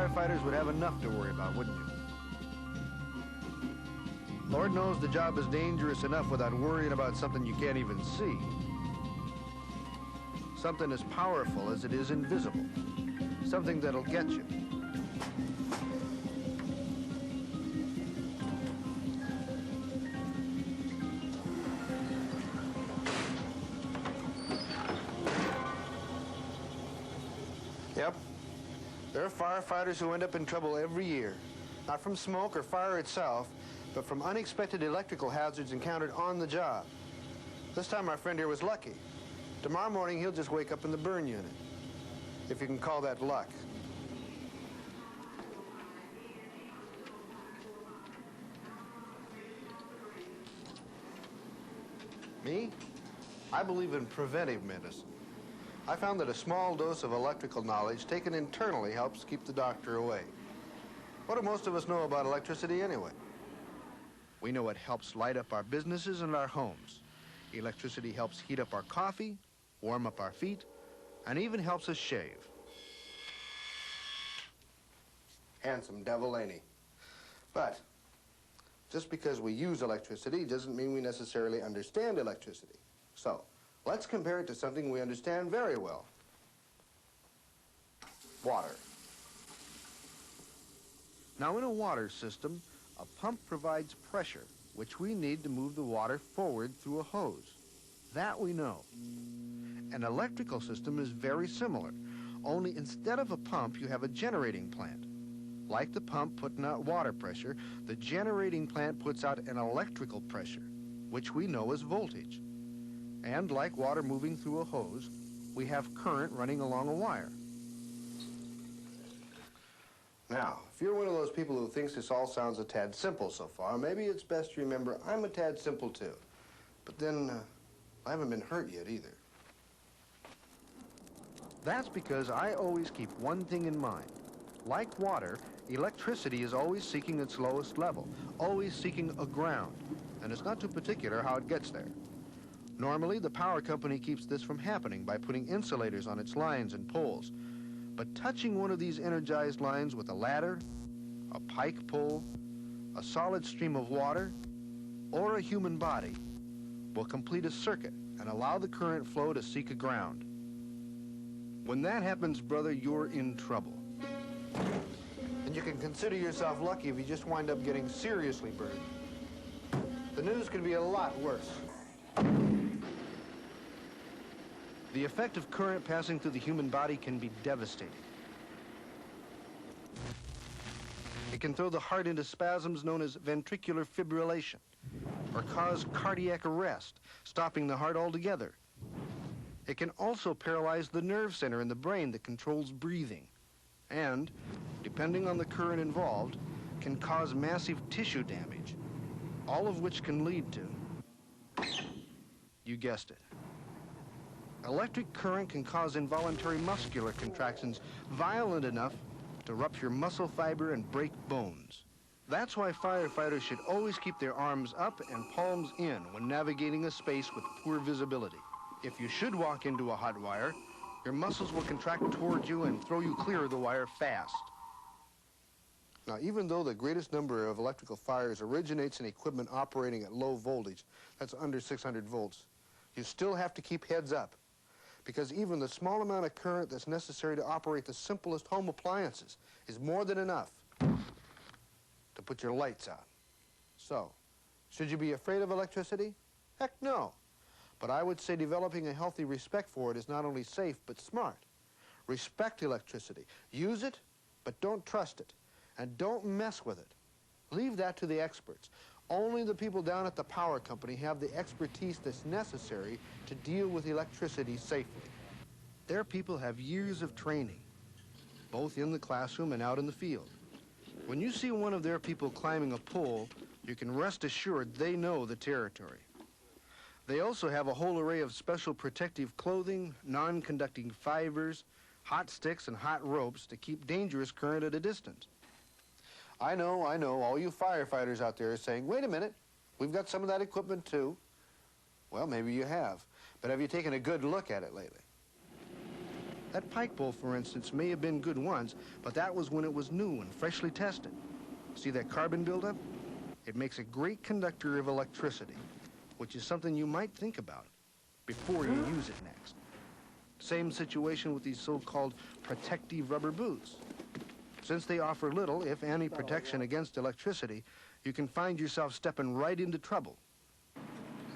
firefighters would have enough to worry about, wouldn't you? Lord knows the job is dangerous enough without worrying about something you can't even see. Something as powerful as it is invisible. Something that'll get you. Yep. There are firefighters who end up in trouble every year. Not from smoke or fire itself, but from unexpected electrical hazards encountered on the job. This time our friend here was lucky. Tomorrow morning he'll just wake up in the burn unit. If you can call that luck. Me? I believe in preventive medicine. I found that a small dose of electrical knowledge taken internally helps keep the doctor away. What do most of us know about electricity anyway? We know it helps light up our businesses and our homes. Electricity helps heat up our coffee, warm up our feet, and even helps us shave. Handsome devil, ain't he? But just because we use electricity doesn't mean we necessarily understand electricity. So, let's compare it to something we understand very well. Water. Now, in a water system, a pump provides pressure, which we need to move the water forward through a hose. That we know. An electrical system is very similar, only instead of a pump, you have a generating plant. Like the pump putting out water pressure, the generating plant puts out an electrical pressure, which we know as voltage. And like water moving through a hose, we have current running along a wire. Now, if you're one of those people who thinks this all sounds a tad simple so far, maybe it's best to remember I'm a tad simple too. But then, I haven't been hurt yet either. That's because I always keep one thing in mind. Like water, electricity is always seeking its lowest level, always seeking a ground, and it's not too particular how it gets there. Normally, the power company keeps this from happening by putting insulators on its lines and poles. But touching one of these energized lines with a ladder, a pike pole, a solid stream of water, or a human body will complete a circuit and allow the current flow to seek a ground. When that happens, brother, you're in trouble. And you can consider yourself lucky if you just wind up getting seriously burned. The news could be a lot worse. The effect of current passing through the human body can be devastating. It can throw the heart into spasms known as ventricular fibrillation, or cause cardiac arrest, stopping the heart altogether. It can also paralyze the nerve center in the brain that controls breathing, and, depending on the current involved, can cause massive tissue damage, all of which can lead to, you guessed it. Electric current can cause involuntary muscular contractions violent enough to rupture muscle fiber and break bones. That's why firefighters should always keep their arms up and palms in when navigating a space with poor visibility. If you should walk into a hot wire, your muscles will contract toward you and throw you clear of the wire fast. Now, even though the greatest number of electrical fires originates in equipment operating at low voltage, that's under 600 volts, you still have to keep heads up, because even the small amount of current that's necessary to operate the simplest home appliances is more than enough to put your lights out. So, should you be afraid of electricity? Heck no. But I would say developing a healthy respect for it is not only safe, but smart. Respect electricity. Use it, but don't trust it. And don't mess with it. Leave that to the experts. Only the people down at the power company have the expertise that's necessary to deal with electricity safely. Their people have years of training, both in the classroom and out in the field. When you see one of their people climbing a pole, you can rest assured they know the territory. They also have a whole array of special protective clothing, non-conducting fibers, hot sticks, and hot ropes to keep dangerous current at a distance. I know, all you firefighters out there are saying, wait a minute, we've got some of that equipment too. Well, maybe you have, but have you taken a good look at it lately? That pike pole, for instance, may have been good once, but that was when it was new and freshly tested. See that carbon buildup? It makes a great conductor of electricity, which is something you might think about before you use it next. Same situation with these so-called protective rubber boots. Since they offer little, if any, protection against electricity, you can find yourself stepping right into trouble.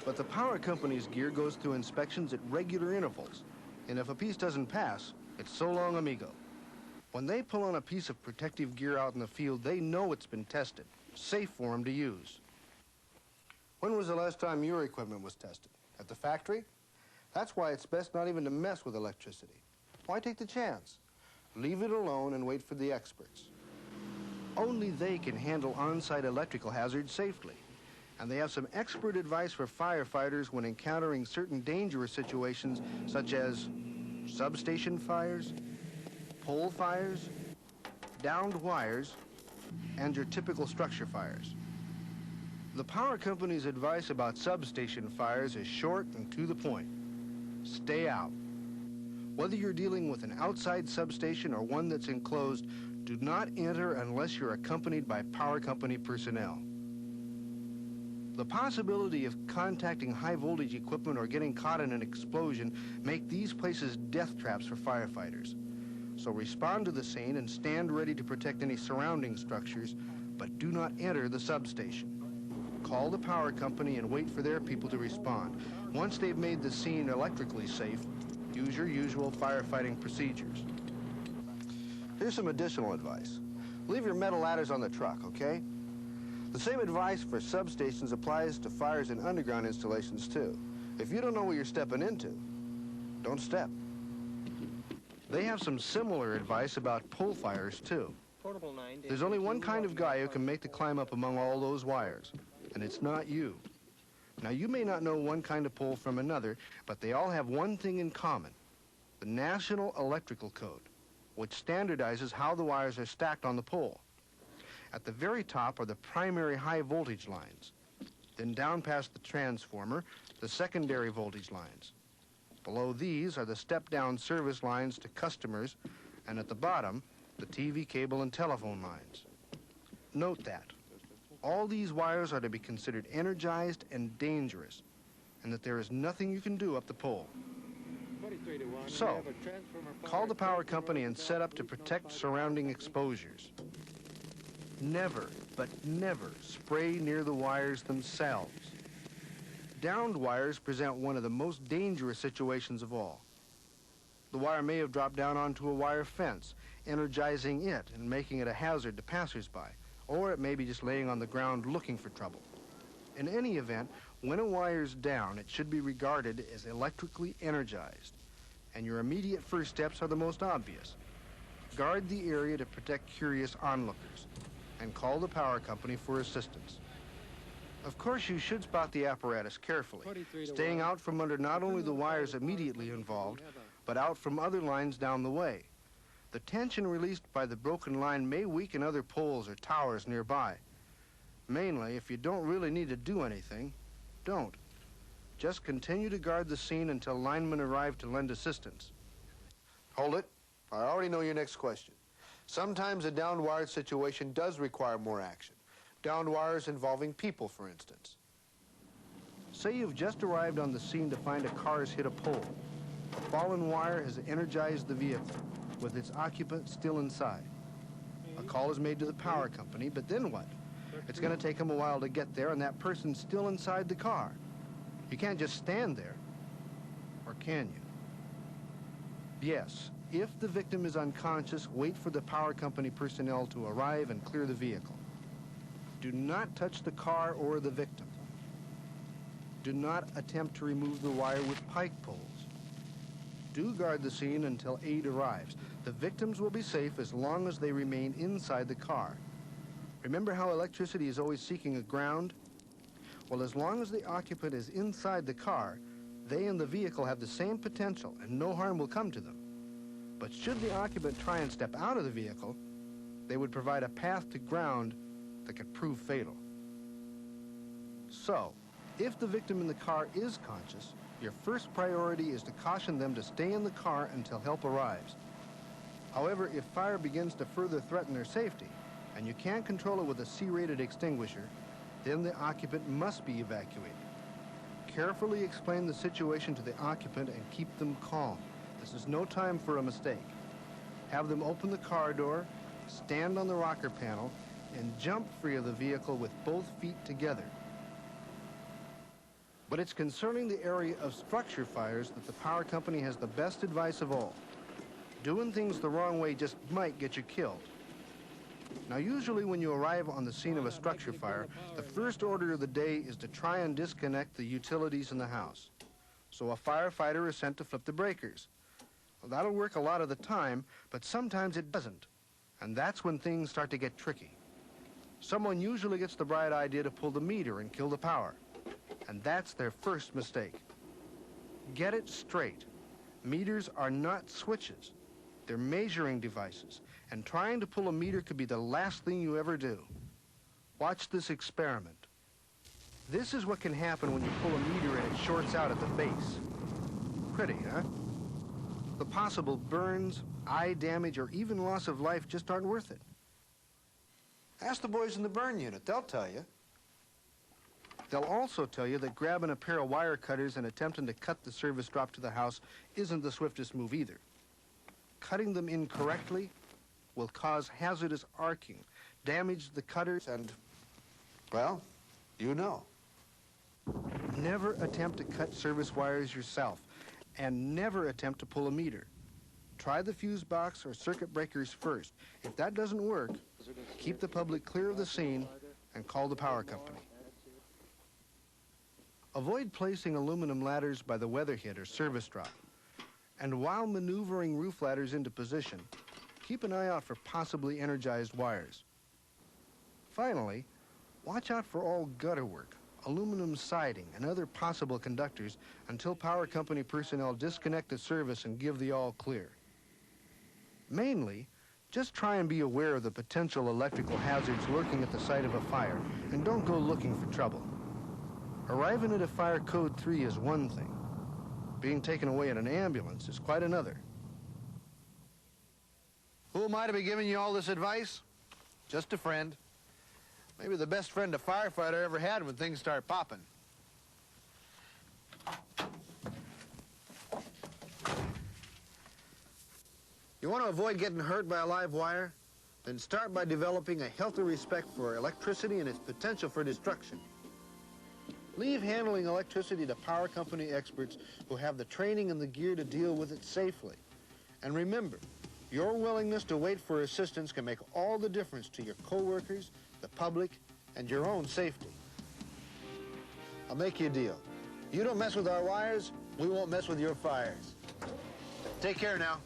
But the power company's gear goes through inspections at regular intervals, and if a piece doesn't pass, it's so long, amigo. When they pull on a piece of protective gear out in the field, they know it's been tested, safe for them to use. When was the last time your equipment was tested? At the factory? That's why it's best not even to mess with electricity. Why take the chance? Leave it alone and wait for the experts. Only they can handle on-site electrical hazards safely. And they have some expert advice for firefighters when encountering certain dangerous situations, such as substation fires, pole fires, downed wires, and your typical structure fires. The power company's advice about substation fires is short and to the point. Stay out. Whether you're dealing with an outside substation or one that's enclosed, do not enter unless you're accompanied by power company personnel. The possibility of contacting high voltage equipment or getting caught in an explosion make these places death traps for firefighters. So respond to the scene and stand ready to protect any surrounding structures, but do not enter the substation. Call the power company and wait for their people to respond. Once they've made the scene electrically safe, use your usual firefighting procedures. Here's some additional advice. Leave your metal ladders on the truck, okay? The same advice for substations applies to fires in underground installations, too. If you don't know what you're stepping into, don't step. They have some similar advice about pole fires, too. There's only one kind of guy who can make the climb up among all those wires, and it's not you. Now, you may not know one kind of pole from another, but they all have one thing in common: the National Electrical Code, which standardizes how the wires are stacked on the pole. At the very top are the primary high voltage lines. Then down past the transformer, the secondary voltage lines. Below these are the step-down service lines to customers, and at the bottom, the TV cable and telephone lines. Note that all these wires are to be considered energized and dangerous, and that there is nothing you can do up the pole. So, call the power company and set up to protect surrounding exposures. Never, but never, spray near the wires themselves. Downed wires present one of the most dangerous situations of all. The wire may have dropped down onto a wire fence, energizing it and making it a hazard to passersby, or it may be just laying on the ground looking for trouble. In any event, when a wire's down, it should be regarded as electrically energized, and your immediate first steps are the most obvious. Guard the area to protect curious onlookers, and call the power company for assistance. Of course, you should spot the apparatus carefully, staying out from under not only the wires immediately involved, but out from other lines down the way. The tension released by the broken line may weaken other poles or towers nearby. Mainly, if you don't really need to do anything, don't. Just continue to guard the scene until linemen arrive to lend assistance. Hold it. I already know your next question. Sometimes a downed wire situation does require more action. Downed wires involving people, for instance. Say you've just arrived on the scene to find a car has hit a pole. A fallen wire has energized the vehicle, with its occupant still inside. A call is made to the power company, but then what? It's going to take them a while to get there, and that person's still inside the car. You can't just stand there, or can you? Yes, if the victim is unconscious, wait for the power company personnel to arrive and clear the vehicle. Do not touch the car or the victim. Do not attempt to remove the wire with pike poles. Do guard the scene until aid arrives. The victims will be safe as long as they remain inside the car. Remember how electricity is always seeking a ground? Well, as long as the occupant is inside the car, they and the vehicle have the same potential and no harm will come to them. But should the occupant try and step out of the vehicle, they would provide a path to ground that could prove fatal. So, if the victim in the car is conscious, your first priority is to caution them to stay in the car until help arrives. However, if fire begins to further threaten their safety, and you can't control it with a C-rated extinguisher, then the occupant must be evacuated. Carefully explain the situation to the occupant and keep them calm. This is no time for a mistake. Have them open the car door, stand on the rocker panel, and jump free of the vehicle with both feet together. But it's concerning the area of structure fires that the power company has the best advice of all. Doing things the wrong way just might get you killed. Now, usually when you arrive on the scene of a structure fire, the first order of the day is to try and disconnect the utilities in the house. So a firefighter is sent to flip the breakers. Well, that'll work a lot of the time, but sometimes it doesn't. And that's when things start to get tricky. Someone usually gets the bright idea to pull the meter and kill the power. And that's their first mistake. Get it straight. Meters are not switches. They're measuring devices. And trying to pull a meter could be the last thing you ever do. Watch this experiment. This is what can happen when you pull a meter and it shorts out at the base. Pretty, huh? The possible burns, eye damage, or even loss of life just aren't worth it. Ask the boys in the burn unit. They'll tell you. They'll also tell you that grabbing a pair of wire cutters and attempting to cut the service drop to the house isn't the swiftest move either. Cutting them incorrectly will cause hazardous arcing, damage the cutters, and, well, you know. Never attempt to cut service wires yourself, and never attempt to pull a meter. Try the fuse box or circuit breakers first. If that doesn't work, keep the public clear of the scene and call the power company. Avoid placing aluminum ladders by the weatherhead or service drop. And while maneuvering roof ladders into position, keep an eye out for possibly energized wires. Finally, watch out for all gutter work, aluminum siding, and other possible conductors until power company personnel disconnect the service and give the all clear. Mainly, just try and be aware of the potential electrical hazards lurking at the site of a fire, and don't go looking for trouble. Arriving at a fire code 3 is one thing. Being taken away in an ambulance is quite another. Who am I to be giving you all this advice? Just a friend. Maybe the best friend a firefighter ever had when things start popping. You want to avoid getting hurt by a live wire? Then start by developing a healthy respect for electricity and its potential for destruction. Leave handling electricity to power company experts who have the training and the gear to deal with it safely. And remember, your willingness to wait for assistance can make all the difference to your coworkers, the public, and your own safety. I'll make you a deal. You don't mess with our wires, we won't mess with your fires. Take care now.